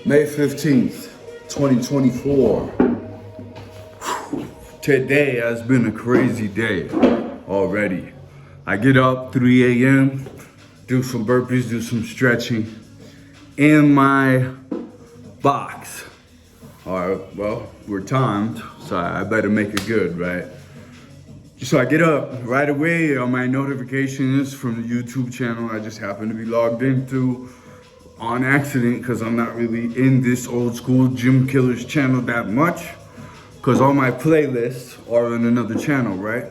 May 15th, 2024. Today has been a crazy day already. I get up 3 a.m., do some burpees, do some stretching in my box. All right, well, we're timed, so I better make it good, right? So I get up right away on my notifications from the YouTube channel I just happen to be logged into on accident because I'm not really in this old school Gym Killers channel that much because all my playlists are on another channel, right?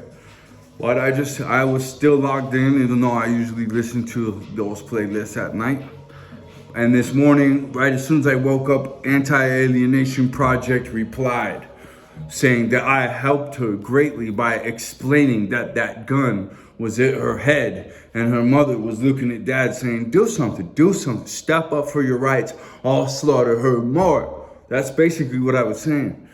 But I was still logged in even though I usually listen to those playlists at night. And this morning, right as soon as I woke up, Anti-Alienation Project replied saying that I helped her greatly by explaining that that gun was at her head and her mother was looking at dad saying, do something, step up for your rights, I'll slaughter her more. That's basically what I was saying.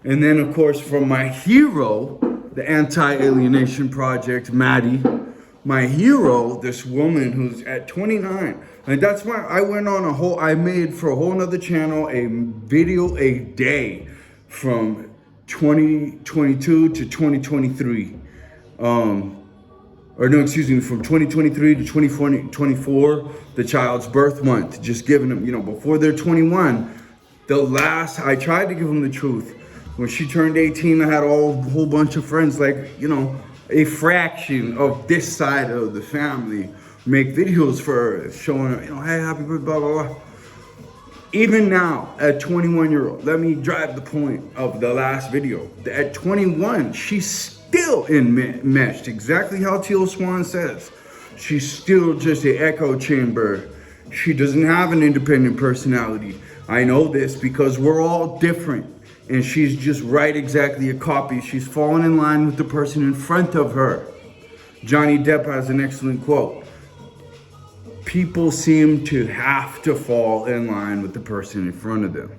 And then of course from my hero, the Anti-Alienation Project, Maddie, my hero, this woman who's at 29, and that's why I went on I made for a whole nother channel a video a day from 2022 to 2023, from 2023 to 2024, the child's birth month, just giving them, before they're 21, I tried to give them the truth. When she turned 18, I had a whole bunch of friends, like, a fraction of this side of the family make videos for her, showing her, hey, happy birthday, blah, blah, blah. Even now, at 21-year-old, let me drive the point of the last video. At 21, she's still enmeshed, exactly how Teal Swan says. She's still just an echo chamber. She doesn't have an independent personality. I know this because we're all different. And she's just exactly a copy. She's fallen in line with the person in front of her. Johnny Depp has an excellent quote. People seem to have to fall in line with the person in front of them.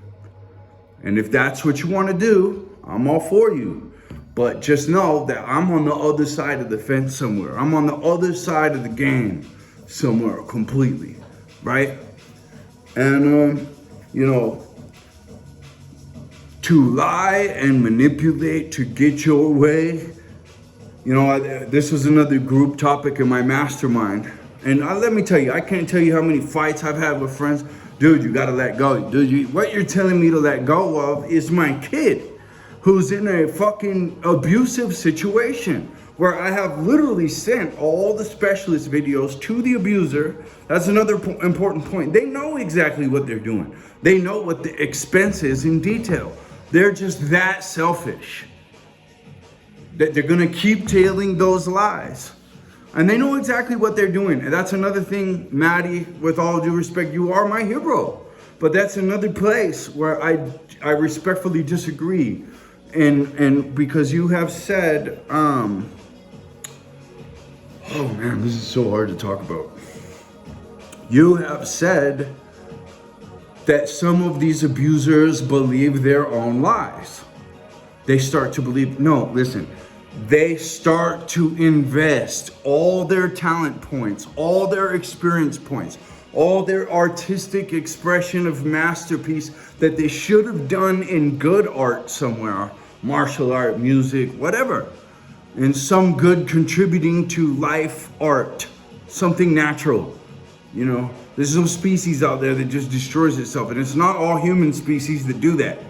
And if that's what you want to do, I'm all for you. But just know that I'm on the other side of the fence somewhere. I'm on the other side of the game somewhere completely, right? And, to lie and manipulate to get your way, this was another group topic in my mastermind. And let me tell you, I can't tell you how many fights I've had with friends. Dude, you gotta let go. Dude, what you're telling me to let go of is my kid who's in a fucking abusive situation where I have literally sent all the specialist videos to the abuser. That's another important point. They know exactly what they're doing. They know what the expense is in detail. They're just that selfish that they're gonna keep telling those lies. And they know exactly what they're doing. And that's another thing, Maddie, with all due respect, you are my hero. But that's another place where I respectfully disagree. And because you have said, oh man, this is so hard to talk about. You have said that some of these abusers believe their own lies. They start to believe, no, listen. They start to invest all their talent points, all their experience points, all their artistic expression of masterpiece that they should have done in good art somewhere, martial art, music, whatever, and some good contributing to life art, something natural. There's some species out there that just destroys itself, and it's not all human species that do that.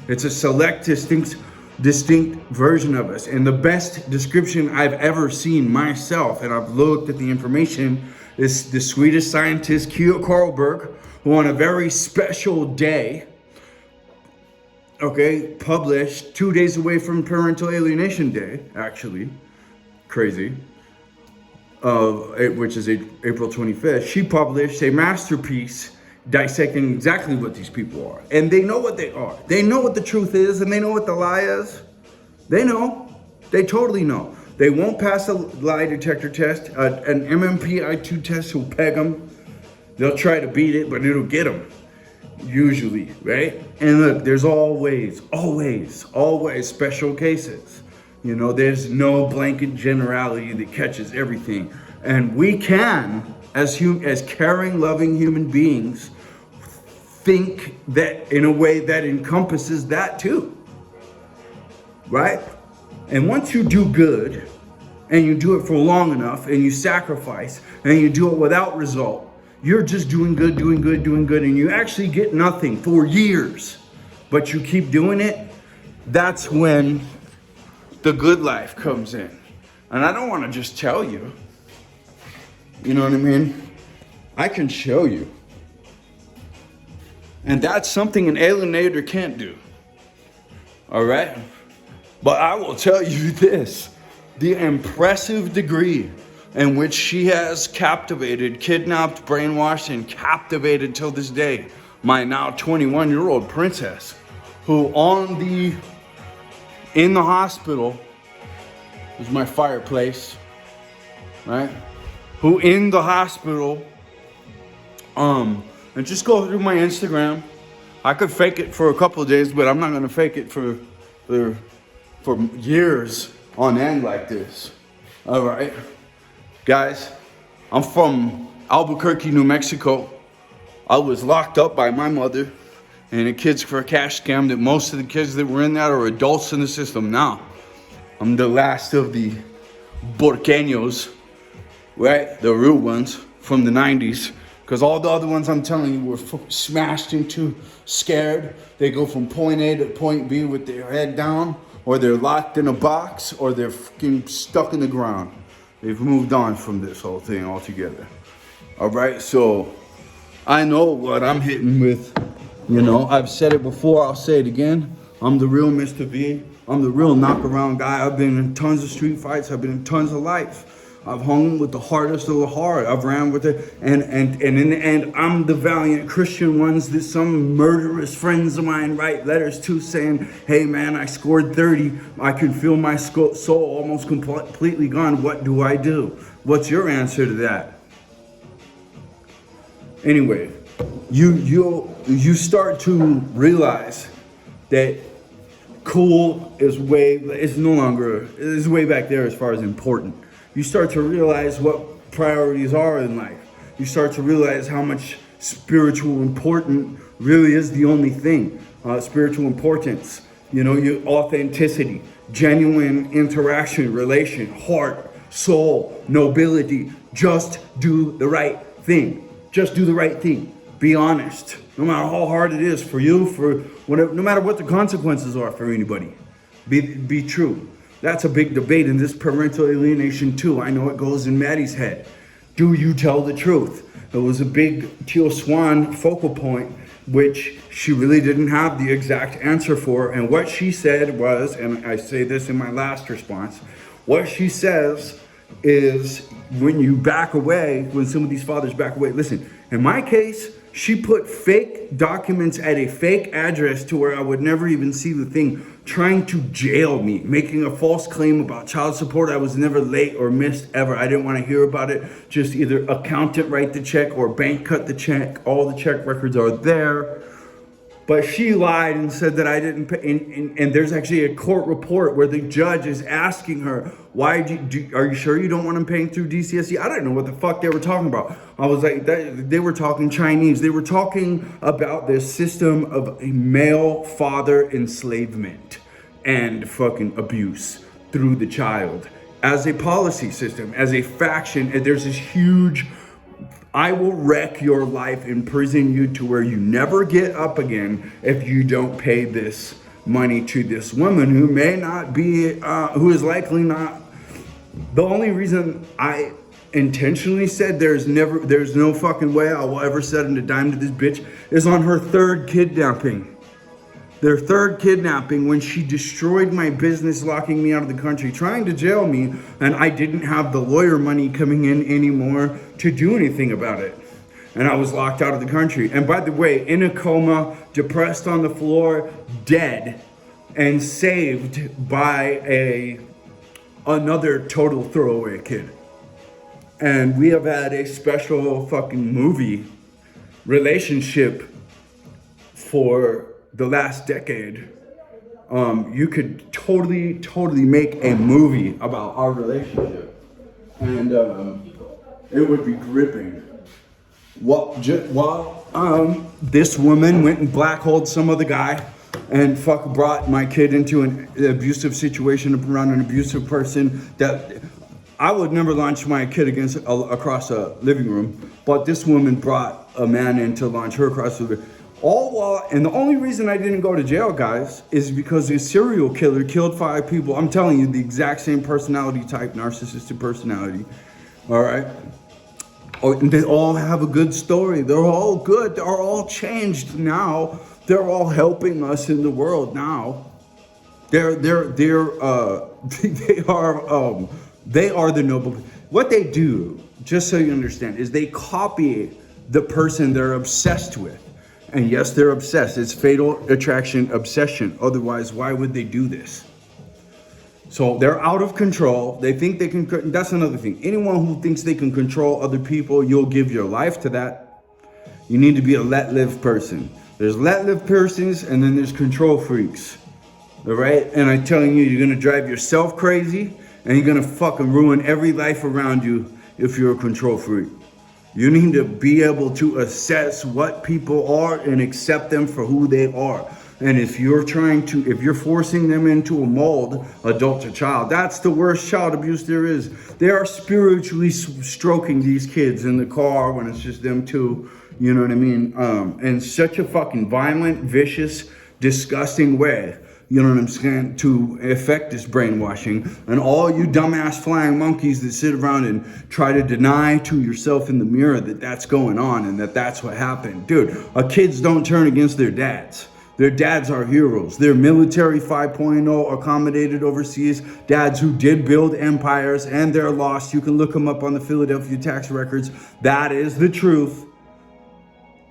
It's a select, distinct version of us. And the best description I've ever seen myself, and I've looked at the information, is the Swedish scientist Kjell Karlberg, who on a very special day, published 2 days away from Parental Alienation Day, actually, crazy, which is April 25th, she published a masterpiece dissecting exactly what these people are. And they know what they are. They know what the truth is, and they know what the lie is. They know. They totally know. They won't pass a lie detector test. An MMPI-2 test will peg them. They'll try to beat it, but it'll get them. Usually, right? And look, there's always special cases. There's no blanket generality that catches everything. And we can, as caring, loving human beings, think that in a way that encompasses that too, right? And once you do good, and you do it for long enough, and you sacrifice, and you do it without result, you're just doing good, and you actually get nothing for years, but you keep doing it. That's when the good life comes in. And I don't want to just tell you, you know what I mean? I can show you. And that's something an alienator can't do. All right? But I will tell you this, the impressive degree in which she has captivated, kidnapped, brainwashed, and captivated till this day, my now 21-year-old princess, who in the hospital, is my fireplace, right? Who in the hospital, and just go through my Instagram. I could fake it for a couple of days, but I'm not gonna fake it for years on end like this. All right, guys, I'm from Albuquerque, New Mexico. I was locked up by my mother and a kids for a cash scam that most of the kids that were in that are adults in the system now. I'm the last of the Borqueños, right? The real ones from the 90s. Because all the other ones I'm telling you were smashed into, scared. They go from point A to point B with their head down, or they're locked in a box, or they're fucking stuck in the ground. They've moved on from this whole thing altogether. All right, so I know what I'm hitting with. You know, I've said it before, I'll say it again. I'm the real Mr. V. I'm the real knock-around guy. I've been in tons of street fights. I've been in tons of life. I've hung with the hardest of the hard. I've ran with it. And in the end, I'm the valiant Christian ones that some murderous friends of mine write letters to saying, hey man, I scored 30. I can feel my soul almost completely gone. What do I do? What's your answer to that? Anyway, you start to realize that cool is way back there as far as important. You start to realize what priorities are in life. You start to realize how much spiritual important really is the only thing. Spiritual importance, you know, your authenticity, genuine interaction, relation, heart, soul, nobility. Just do the right thing. Just do the right thing. Be honest. No matter how hard it is for you, for whatever, no matter what the consequences are for anybody. Be true. That's a big debate in this parental alienation too. I know it goes in Maddie's head. Do you tell the truth? It was a big Teal Swan focal point, which she really didn't have the exact answer for. And what she said was, and I say this in my last response, what she says is when you back away, when some of these fathers back away, listen, in my case, she put fake documents at a fake address to where I would never even see the thing, trying to jail me, making a false claim about child support. I was never late or missed ever. I didn't want to hear about it. Just either accountant write the check or bank cut the check. All the check records are there. But she lied and said that I didn't pay. And there's actually a court report where the judge is asking her, why are you sure you don't want him paying through DCSE? I didn't know what the fuck they were talking about. I was like, they were talking Chinese. They were talking about this system of male father enslavement and fucking abuse through the child as a policy system, as a faction. And there's this huge, I will wreck your life, imprison you to where you never get up again if you don't pay this money to this woman who may not be, who is likely not. The only reason I intentionally said there's no fucking way I will ever send a dime to this bitch is on her third kidnapping. Their third kidnapping, when she destroyed my business, locking me out of the country, trying to jail me, and I didn't have the lawyer money coming in anymore to do anything about it. And I was locked out of the country. And by the way, in a coma, depressed on the floor, dead, and saved by another total throwaway kid. And we have had a special fucking movie relationship for the last decade. You could totally make a movie about our relationship, and it would be gripping. While This woman went and blackholed some other guy and brought my kid into an abusive situation around an abusive person that I would never launch my kid across a living room, but this woman brought a man in to launch her across the living room. And the only reason I didn't go to jail, guys, is because a serial killer killed 5 people. I'm telling you, the exact same personality type, narcissistic personality. All right. Oh, and they all have a good story. They're all good. They're all changed now. They're all helping us in the world now. They are the noble. What they do, just so you understand, is they copy the person they're obsessed with. And yes, they're obsessed. It's fatal attraction obsession. Otherwise, why would they do this? So they're out of control. They think they can. That's another thing. Anyone who thinks they can control other people, you'll give your life to that. You need to be a let-live person. There's let-live persons, and then there's control freaks. All right? And I'm telling you, you're going to drive yourself crazy, and you're going to fucking ruin every life around you if you're a control freak. You need to be able to assess what people are and accept them for who they are. And if you're forcing them into a mold, adult to child, that's the worst child abuse there is. They are spiritually stroking these kids in the car when it's just them two, you know what I mean? In such a fucking violent, vicious, disgusting way. You know what I'm saying? To effect this brainwashing. And all you dumbass flying monkeys that sit around and try to deny to yourself in the mirror that that's going on and that that's what happened. Dude, kids don't turn against their dads. Their dads are heroes. They're military 5.0 accommodated overseas dads who did build empires, and they're lost. You can look them up on the Philadelphia tax records. That is the truth.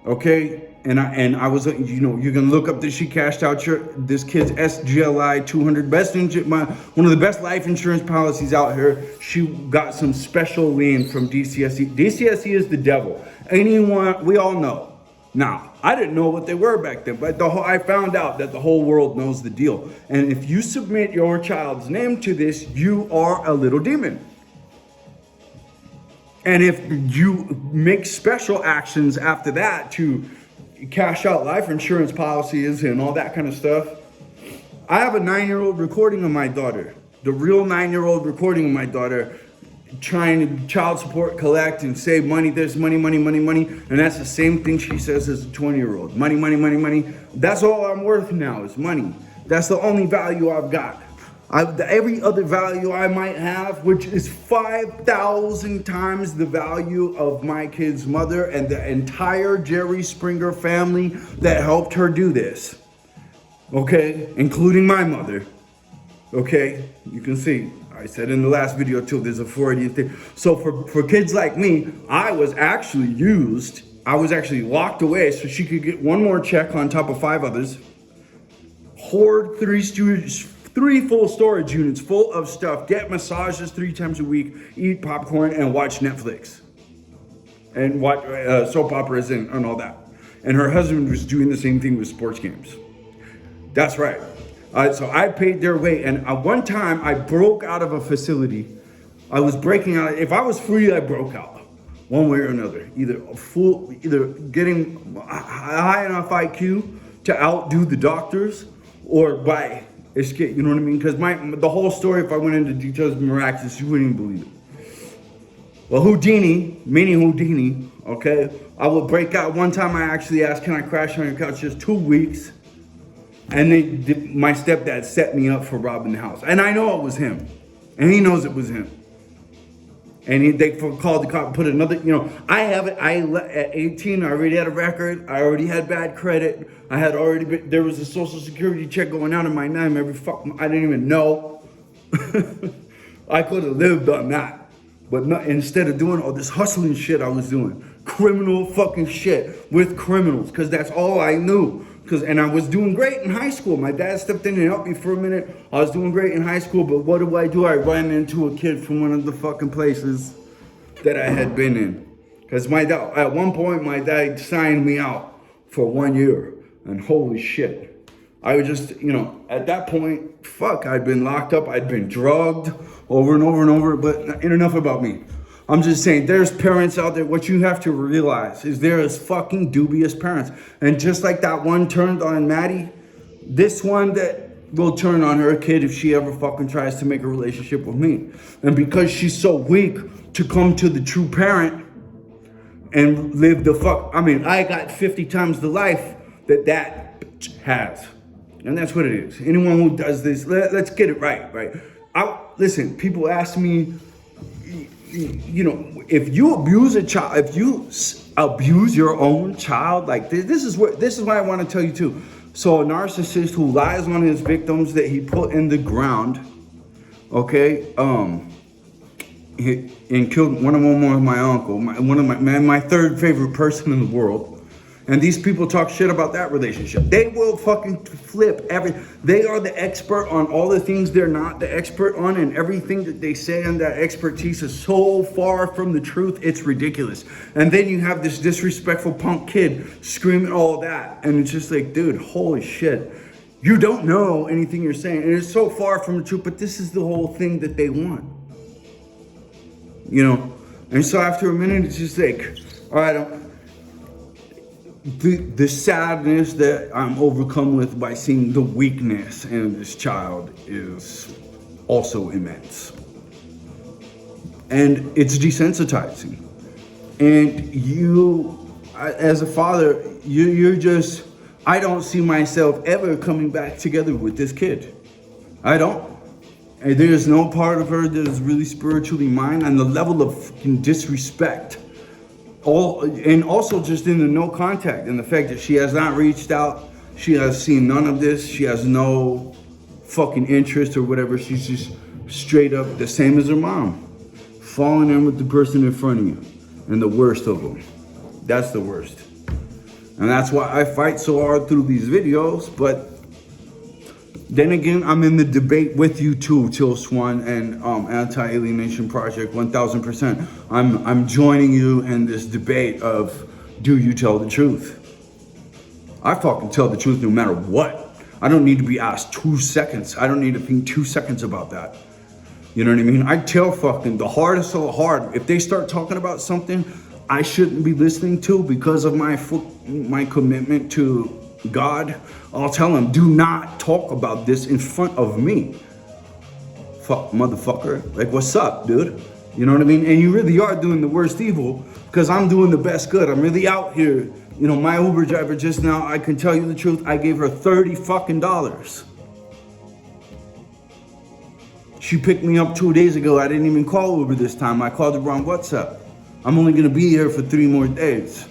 Okay? And I was, you know, you can look up that she cashed out this kid's SGLI 200 one of the best life insurance policies out here. She got some special lien from DCSE. DCSE is the devil. We all know. Now, I didn't know what they were back then, but I found out that the whole world knows the deal. And if you submit your child's name to this, you are a little demon. And if you make special actions after that to cash out life insurance policies and all that kind of stuff. I have a 9-year-old recording of my daughter, the real 9-year-old recording of my daughter, trying to child support, collect, and save money. There's money, money, money, money. And that's the same thing she says as a 20-year-old. Money, money, money, money. That's all I'm worth now is money. That's the only value I've got. Every other value I might have, which is 5,000 times the value of my kid's mother and the entire Jerry Springer family that helped her do this. Okay? Including my mother. Okay? You can see, I said in the last video too, there's a Freudian thing. So for kids like me, I was actually locked away so she could get one more check on top of 5 others. Hoard 3 full storage units full of stuff, get massages 3 times a week, eat popcorn, and watch Netflix. And watch soap operas and all that. And her husband was doing the same thing with sports games. That's right. So I paid their way. And one time I broke out of a facility. I was breaking out. If I was free, I broke out. One way or another. Either getting a high enough IQ to outdo the doctors or by escape, you know what I mean? Because the whole story, if I went into details, is miraculous. You wouldn't even believe it. Well, Houdini, okay? I would break out. One time I actually asked, can I crash on your couch just 2 weeks? And my stepdad set me up for robbing the house. And I know it was him. And he knows it was him. And they called the cop and put another, at 18, I already had a record. I already had bad credit. There was a social security check going out of my name I didn't even know. I could have lived on that. But instead of doing all this hustling shit I was doing, criminal fucking shit with criminals, because that's all I knew. And I was doing great in high school. My dad stepped in and helped me for a minute. I was doing great in high school, but what do? I ran into a kid from one of the fucking places that I had been in. Because at one point, my dad signed me out for 1 year. And holy shit. I was just, at that point, I'd been locked up. I'd been drugged over and over and over. But enough about me. I'm just saying, there's parents out there. What you have to realize is there is fucking dubious parents. And just like that one turned on Maddie, this one that will turn on her kid if she ever fucking tries to make a relationship with me. And because she's so weak to come to the true parent and live the fuck, I mean, I got 50 times the life that bitch has. And that's what it is. Anyone who does this, let's get it right? Listen, people ask me, you know, if you abuse a child, if you abuse your own child, like this is what I want to tell you too. So a narcissist who lies on his victims that he put in the ground, okay, and killed one of them was my uncle, my third favorite person in the world. And these people talk shit about that relationship. They will fucking flip they are the expert on all the things they're not the expert on, and everything that they say on that expertise is so far from the truth, it's ridiculous. And then you have this disrespectful punk kid screaming all that. And it's just like, dude, holy shit. You don't know anything you're saying. And it's so far from the truth, but this is the whole thing that they want. You know? And so after a minute, it's just like, all right, the sadness that I'm overcome with by seeing the weakness in this child is also immense. And it's desensitizing. And you, as a father, you're just, I don't see myself ever coming back together with this kid. I don't. And there's no part of her that is really spiritually mine, and the level of fucking disrespect. And also just in the no contact, and the fact that she has not reached out, she has seen none of this, she has no fucking interest or whatever, she's just straight up the same as her mom, falling in with the person in front of you, and the worst of them. That's the worst. And that's why I fight so hard through these videos. But then again, I'm in the debate with you too, Teal Swan and Anti-Alienation Project, 1000%. I'm joining you in this debate of, do you tell the truth? I fucking tell the truth no matter what. I don't need to be asked 2 seconds. I don't need to think 2 seconds about that. You know what I mean? I tell fucking the hardest of the hard. If they start talking about something I shouldn't be listening to because of my commitment to God, I'll tell him, do not talk about this in front of me. Fuck, motherfucker. Like, what's up, dude? You know what I mean? And you really are doing the worst evil because I'm doing the best good. I'm really out here. You know, my Uber driver just now, I can tell you the truth, I gave her $30 fucking. She picked me up 2 days ago. I didn't even call Uber this time. I called her on WhatsApp. I'm only gonna be here for 3 more days.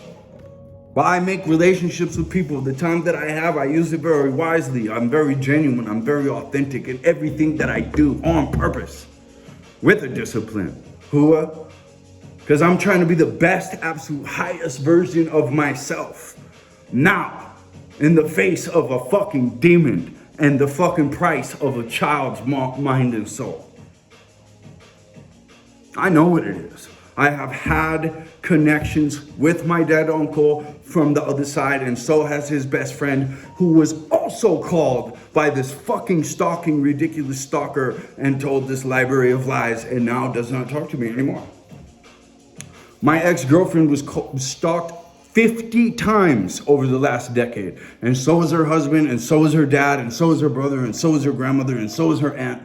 But I make relationships with people. The time that I have, I use it very wisely. I'm very genuine. I'm very authentic in everything that I do on purpose with a discipline. Because I'm trying to be the best, absolute highest version of myself. Now, in the face of a fucking demon and the fucking price of a child's mind and soul. I know what it is. I have had connections with my dead uncle from the other side, and so has his best friend, who was also called by this fucking stalking, ridiculous stalker and told this library of lies, and now does not talk to me anymore. My ex-girlfriend was stalked 50 times over the last decade, and so was her husband, and so was her dad, and so was her brother, and so was her grandmother, and so was her aunt.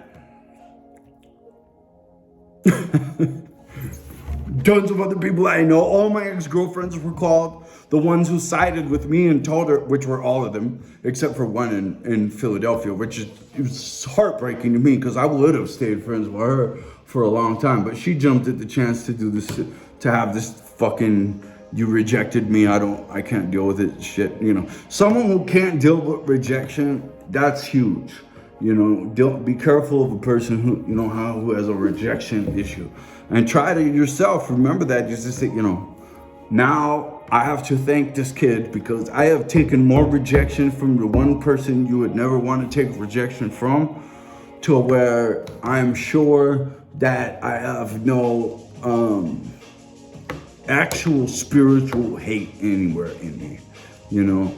Tons of other people I know. All my ex-girlfriends were called. The ones who sided with me and told her, which were all of them, except for one in Philadelphia, which is, it was heartbreaking to me because I would have stayed friends with her for a long time. But she jumped at the chance to do this, to have this fucking, you rejected me, I can't deal with it shit, you know. Someone who can't deal with rejection, that's huge. You know, be careful of a person who, you know, who has a rejection issue. And try to yourself, remember that, just to say, you know, now I have to thank this kid because I have taken more rejection from the one person you would never want to take rejection from, to where I'm sure that I have no actual spiritual hate anywhere in me, you know.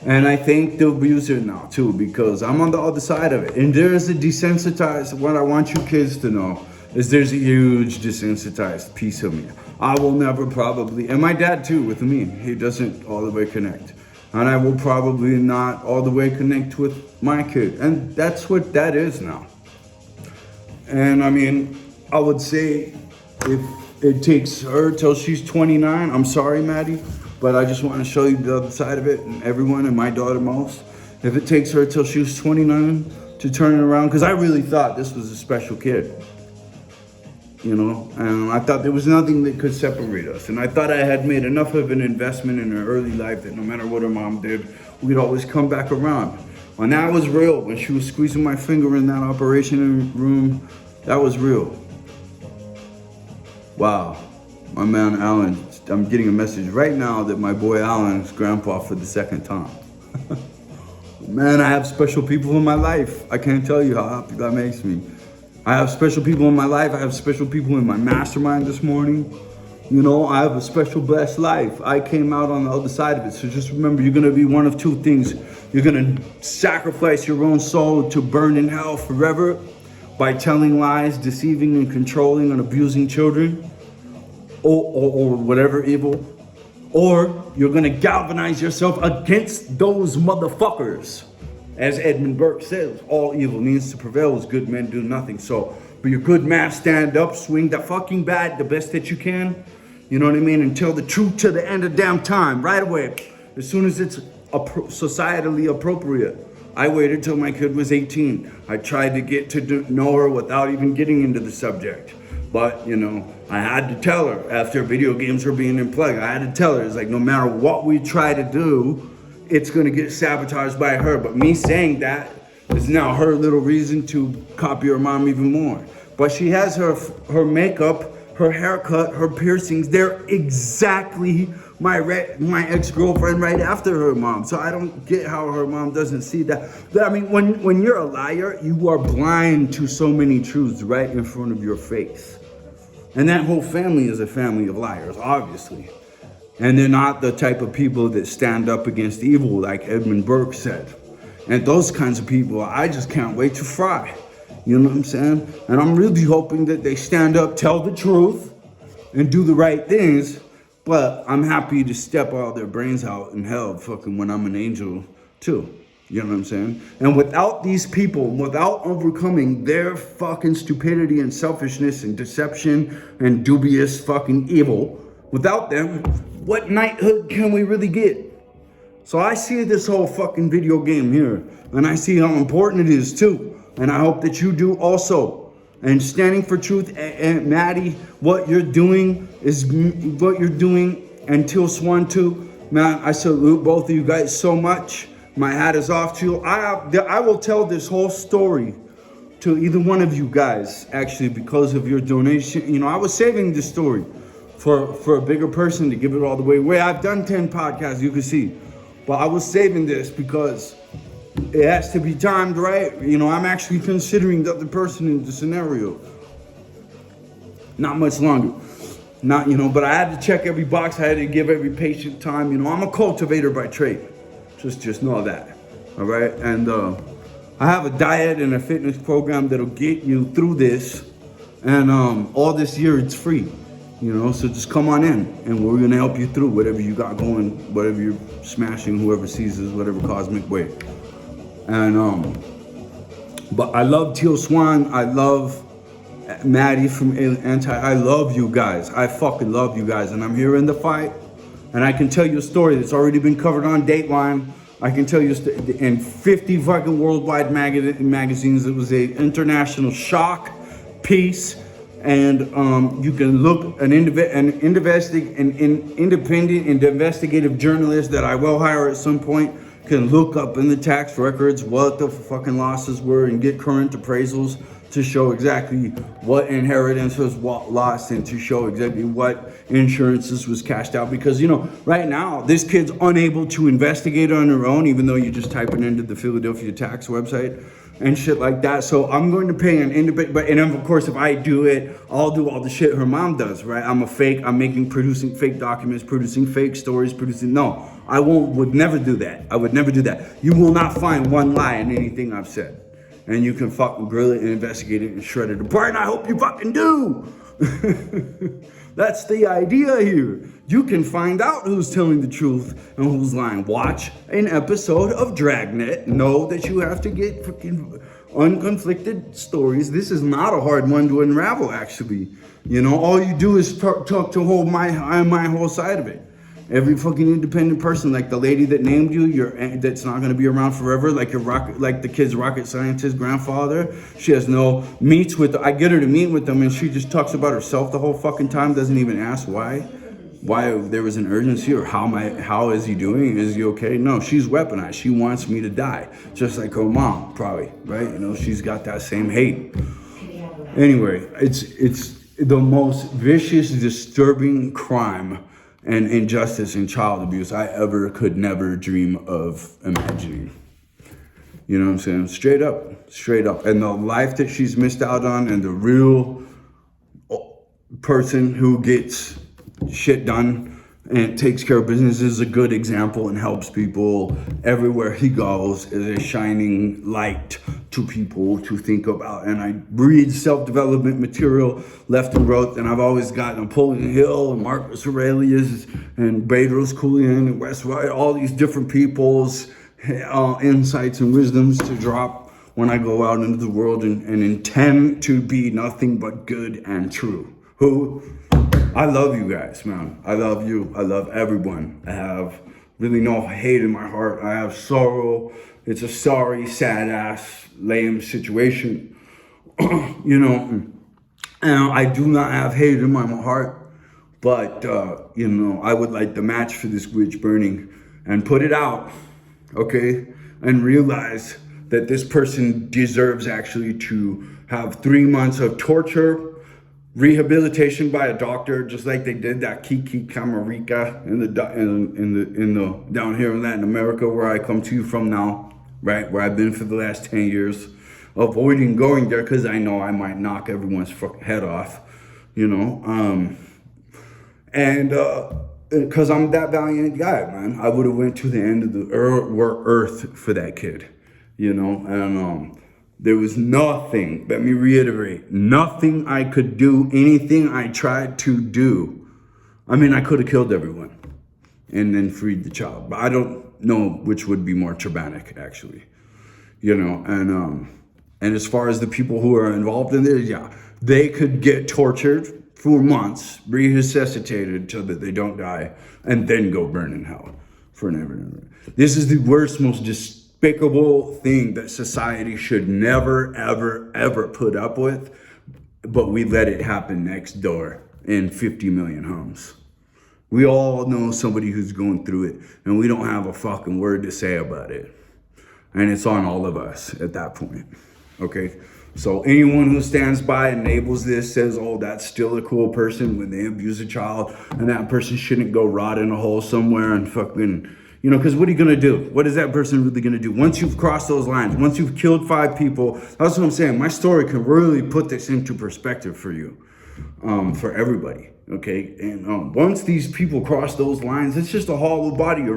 And I thank the abuser now too, because I'm on the other side of it. And there is a desensitized, what I want you kids to know is there's a huge desensitized piece of me. I will never probably, and my dad too with me, he doesn't all the way connect. And I will probably not all the way connect with my kid. And that's what that is now. And I mean, I would say if it takes her till she's 29, I'm sorry, Maddie, but I just want to show you the other side of it, and everyone, and my daughter most. If it takes her till she was 29 to turn it around, because I really thought this was a special kid, you know, and I thought there was nothing that could separate us. And I thought I had made enough of an investment in her early life that no matter what her mom did, we'd always come back around. And that was real. When she was squeezing my finger in that operation room, that was real. Wow, my man Alan, I'm getting a message right now that my boy Alan is grandpa for the second time. Man, I have special people in my life. I can't tell you how happy that makes me. I have special people in my life. I have special people in my mastermind this morning. You know, I have a special blessed life. I came out on the other side of it. So just remember, you're gonna be one of two things. You're gonna sacrifice your own soul to burn in hell forever by telling lies, deceiving and controlling and abusing children, or whatever evil. Or you're gonna galvanize yourself against those motherfuckers. As Edmund Burke says, all evil means to prevail as good men do nothing. So, be a good man, stand up, swing the fucking bat the best that you can. You know what I mean? And tell the truth to the end of damn time, right away. As soon as it's societally appropriate. I waited till my kid was 18. I tried to get to know her without even getting into the subject. But, you know, I had to tell her after video games were being unplugged. I had to tell her, it's like, no matter what we try to do, it's gonna get sabotaged by her. But me saying that is now her little reason to copy her mom even more. But she has her makeup, her haircut, her piercings. They're exactly my ex-girlfriend right after her mom. So I don't get how her mom doesn't see that. I mean, when you're a liar, you are blind to so many truths right in front of your face. And that whole family is a family of liars, obviously. And they're not the type of people that stand up against evil, like Edmund Burke said. And those kinds of people, I just can't wait to fry. You know what I'm saying? And I'm really hoping that they stand up, tell the truth, and do the right things. But I'm happy to step all their brains out in hell fucking when I'm an angel too. You know what I'm saying? And without these people, without overcoming their fucking stupidity and selfishness and deception and dubious fucking evil, without them, what knighthood can we really get? So I see this whole fucking video game here, and I see how important it is too. And I hope that you do also. And standing for truth, and Maddie, what you're doing is what you're doing, and Teal Swan too. Man, I salute both of you guys so much. My hat is off to you. I will tell this whole story to either one of you guys, actually, because of your donation. You know, I was saving this story for a bigger person to give it all the way away. I've done 10 podcasts, you can see. But I was saving this because it has to be timed right. You know, I'm actually considering the other person in the scenario. Not much longer. Not, you know, but I had to check every box. I had to give every patient time. You know, I'm a cultivator by trade. Just know that. All right. And I have a diet and a fitness program that'll get you through this. And all this year it's free. You know, so just come on in and we're gonna help you through whatever you got going, whatever you're smashing, whoever sees us, whatever cosmic way. And but I love Teal Swan. I love Maddie from I love you guys. I fucking love you guys. And I'm here in the fight. And I can tell you a story that's already been covered on Dateline. I can tell you in 50 fucking worldwide magazines. It was a international shock piece. And you can look an independent and investigative journalist that I will hire at some point can look up in the tax records what the fucking losses were and get current appraisals to show exactly what inheritance was lost and to show exactly what insurances was cashed out. Because, you know, right now, this kid's unable to investigate on her own, even though you just type it into the Philadelphia tax website and shit like that. So I'm going to pay an independent, and of course, if I do it, I'll do all the shit her mom does, right? I'm producing fake documents, producing fake stories, no, would never do that. I would never do that. You will not find one lie in anything I've said. and you can fucking grill it and investigate it and shred it apart, and I hope you fucking do. That's the idea here. You can find out who's telling the truth and who's lying. Watch an episode of Dragnet. Know that you have to get freaking unconflicted stories. This is not a hard one to unravel, actually. You know, all you do is talk to my whole side of it. Every fucking independent person, like the lady that named you, that's not gonna be around forever, like like the kid's rocket scientist grandfather. She has no meets with. I get her to meet with them, and she just talks about herself the whole fucking time. Doesn't even ask why there was an urgency or how is he doing? Is he okay? No, she's weaponized. She wants me to die, just like her mom, probably, right? You know, she's got that same hate. Anyway, it's the most vicious, disturbing crime and injustice and child abuse I ever could never dream of imagining. You know what I'm saying? Straight up. And the life that she's missed out on, and the real person who gets shit done and takes care of business is a good example and helps people everywhere he goes, is a shining light to people to think about. And I read self-development material left and right, and I've always got Napoleon Hill and Marcus Aurelius and Bedros Keuilian and Wes White, all these different people's insights and wisdoms to drop when I go out into the world and intend to be nothing but good and true. I love you guys, man. I love you. I love everyone. I have really no hate in my heart. I have sorrow. It's a sorry, sad ass, lame situation. You know, and I do not have hate in my heart, but, you know, I would like the match for this witch burning and put it out, okay? And realize that this person deserves actually to have 3 months of torture, rehabilitation by a doctor, just like they did that Kiki Camarica in the down here in Latin America, where I come to from now, right? Where I've been for the last 10 years, avoiding going there because I know I might knock everyone's head off, you know. And because I'm that valiant guy, man, I would have went to the end of the earth for that kid, you know. And there was nothing, let me reiterate, nothing I could do, anything I tried to do. I mean, I could have killed everyone and then freed the child, but I don't know which would be more traumatic, actually, you know. And as far as the people who are involved in this, yeah, they could get tortured for months, resuscitated so that they don't die, and then go burn in hell for never and ever. This is the worst, most despicable thing that society should never, ever, ever put up with, but we let it happen next door in 50 million homes. We all know somebody who's going through it, and we don't have a fucking word to say about it. And it's on all of us at that point, okay? So anyone who stands by and enables this, says, oh, that's still a cool person when they abuse a child, and that person shouldn't go rot in a hole somewhere and fucking, you know, because what are you going to do? What is that person really going to do? Once you've crossed those lines, once you've killed 5 people, that's what I'm saying. My story can really put this into perspective for you, for everybody, okay? And once these people cross those lines, it's just a hollow body,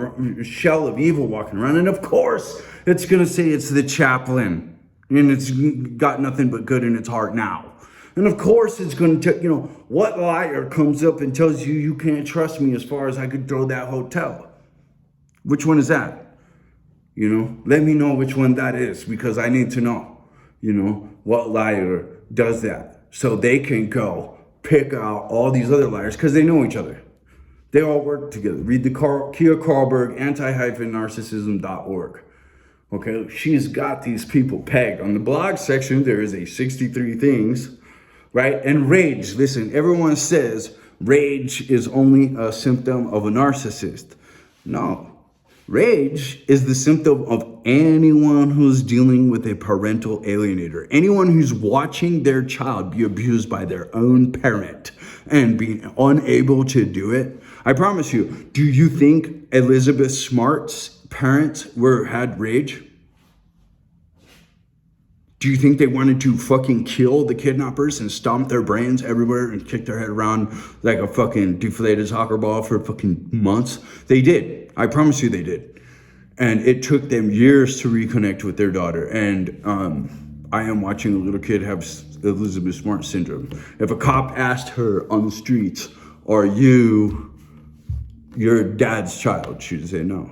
a shell of evil walking around. And of course, it's going to say it's the chaplain, and it's got nothing but good in its heart now. And of course, it's going to, you know, what liar comes up and tells you you can't trust me as far as I could throw that hotel? Which one is that? You know, let me know which one that is, because I need to know, you know, what liar does that, so they can go pick out all these other liars, because they know each other. They all work together. Read the Kia Karlberg, anti-narcissism.org. Okay, she's got these people pegged. On the blog section, there is a 63 things, right? And rage, listen, everyone says rage is only a symptom of a narcissist. No. Rage is the symptom of anyone who's dealing with a parental alienator. Anyone who's watching their child be abused by their own parent and being unable to do it. I promise you, do you think Elizabeth Smart's parents had rage? Do you think they wanted to fucking kill the kidnappers and stomp their brains everywhere and kick their head around like a fucking deflated soccer ball for fucking months? They did. I promise you they did. And it took them years to reconnect with their daughter. And I am watching a little kid have Elizabeth Smart syndrome. If a cop asked her on the streets, are you your dad's child? She'd say no.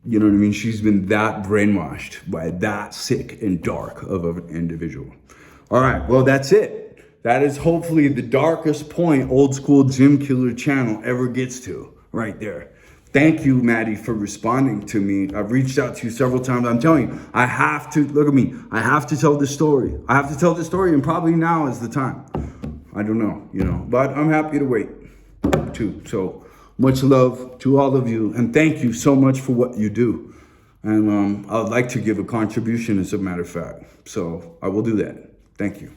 You know what I mean? She's been that brainwashed by that sick and dark of an individual. All right, well, that's it. That is hopefully the darkest point Old School Gym Killer channel ever gets to, right there. Thank you, Maddie, for responding to me. I've reached out to you several times. I'm telling you, I have to, look at me, I have to tell this story. I have to tell this story, and probably now is the time. I don't know, but I'm happy to wait, too. So much love to all of you, and thank you so much for what you do. And I would like to give a contribution, as a matter of fact. So I will do that. Thank you.